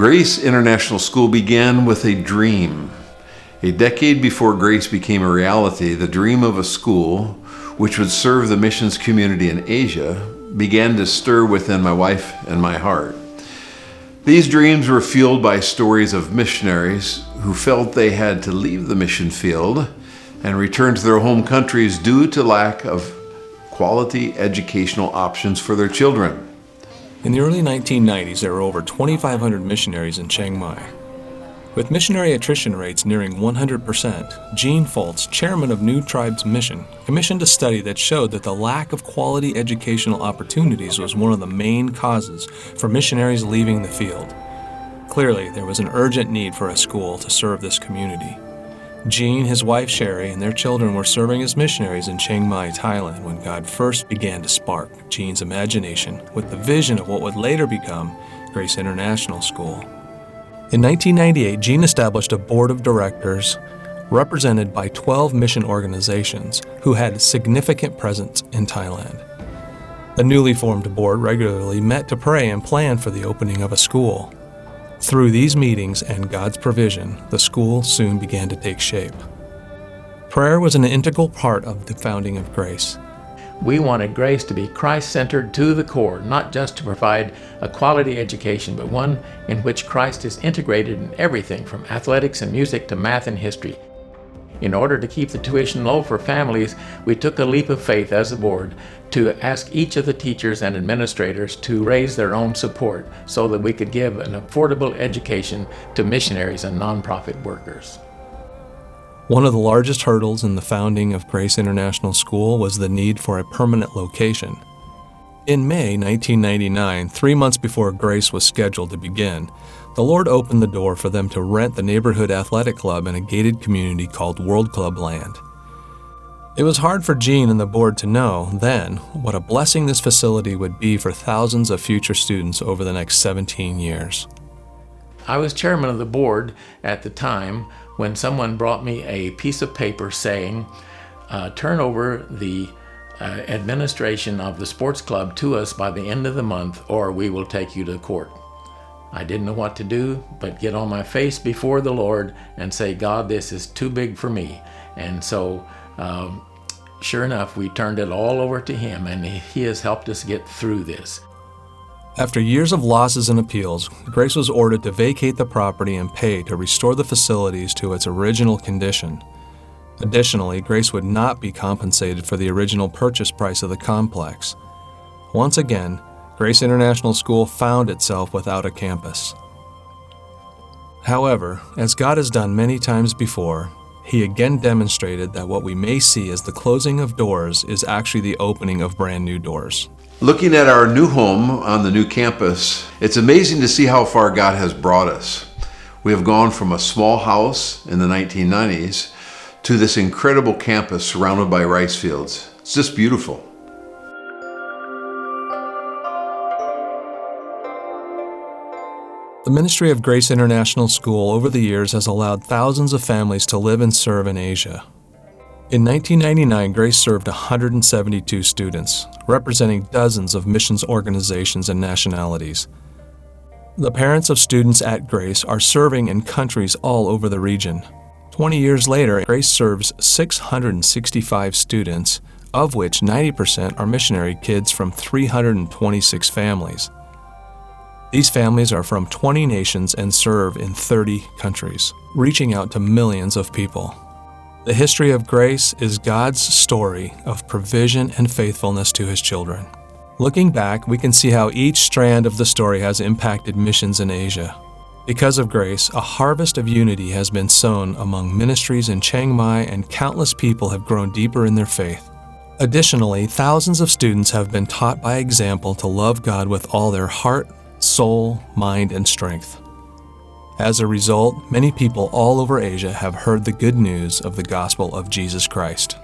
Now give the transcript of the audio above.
Grace International School began with a dream. A decade before Grace became a reality, the dream of a school which would serve the missions community in Asia began to stir within my wife and my heart. These dreams were fueled by stories of missionaries who felt they had to leave the mission field and return to their home countries due to lack of quality educational options for their children. In the early 1990s, there were over 2,500 missionaries in Chiang Mai. With missionary attrition rates nearing 100%, Gene Foltz, chairman of New Tribes Mission, commissioned a study that showed that the lack of quality educational opportunities was one of the main causes for missionaries leaving the field. Clearly, there was an urgent need for a school to serve this community. Gene, his wife Sherry, and their children were serving as missionaries in Chiang Mai, Thailand, when God first began to spark Gene's imagination with the vision of what would later become Grace International School. In 1998, Gene established a board of directors represented by 12 mission organizations who had significant presence in Thailand. The newly formed board regularly met to pray and plan for the opening of a school. Through these meetings and God's provision, the school soon began to take shape. Prayer was an integral part of the founding of Grace. We wanted Grace to be Christ-centered to the core, not just to provide a quality education, but one in which Christ is integrated in everything from athletics and music to math and history. In order to keep the tuition low for families, we took a leap of faith as a board to ask each of the teachers and administrators to raise their own support so that we could give an affordable education to missionaries and nonprofit workers. One of the largest hurdles in the founding of Grace International School was the need for a permanent location. In May 1999, 3 months before Grace was scheduled to begin, the Lord opened the door for them to rent the neighborhood athletic club in a gated community called World Club Land. It was hard for Gene and the board to know then what a blessing this facility would be for thousands of future students over the next 17 years. I was chairman of the board at the time when someone brought me a piece of paper saying, turn over the administration of the sports club to us by the end of the month or we will take you to court. I didn't know what to do but get on my face before the Lord and say, God, this is too big for me. And so sure enough, we turned it all over to Him, and He has helped us get through this. After years of losses and appeals, Grace was ordered to vacate the property and pay to restore the facilities to its original condition. Additionally, Grace would not be compensated for the original purchase price of the complex. Once again, Grace International School found itself without a campus. However, as God has done many times before, He again demonstrated that what we may see as the closing of doors is actually the opening of brand new doors. Looking at our new home on the new campus, it's amazing to see how far God has brought us. We have gone from a small house in the 1990s to this incredible campus surrounded by rice fields. It's just beautiful. The ministry of Grace International School over the years has allowed thousands of families to live and serve in Asia. In 1999, Grace served 172 students, representing dozens of missions organizations and nationalities. The parents of students at Grace are serving in countries all over the region. 20 years later, Grace serves 665 students, of which 90% are missionary kids from 326 families. These families are from 20 nations and serve in 30 countries, reaching out to millions of people. The history of Grace is God's story of provision and faithfulness to His children. Looking back, we can see how each strand of the story has impacted missions in Asia. Because of Grace, a harvest of unity has been sown among ministries in Chiang Mai, and countless people have grown deeper in their faith. Additionally, thousands of students have been taught by example to love God with all their heart, soul, mind, and strength. As a result, many people all over Asia have heard the good news of the gospel of Jesus Christ.